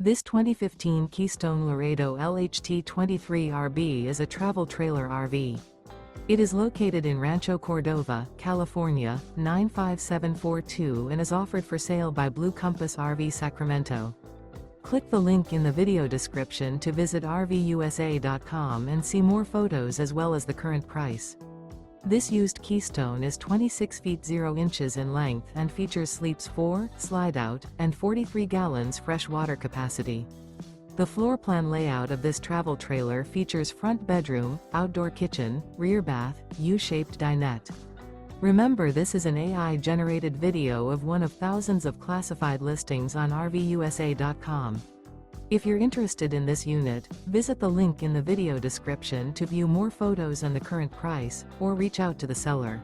This 2015 Keystone Laredo LHT 23RB is a travel trailer RV. It is located in Rancho Cordova, California, 95742 and is offered for sale by Blue Compass RV Sacramento. Click the link in the video description to visit RVUSA.com and see more photos as well as the current price. This used Keystone is 26 feet 0 inches in length and features sleeps 4, slide-out, and 43 gallons fresh water capacity. The floor plan layout of this travel trailer features front bedroom, outdoor kitchen, rear bath, U-shaped dinette. Remember, this is an AI-generated video of one of thousands of classified listings on RVUSA.com. If you're interested in this unit, visit the link in the video description to view more photos and the current price, or reach out to the seller.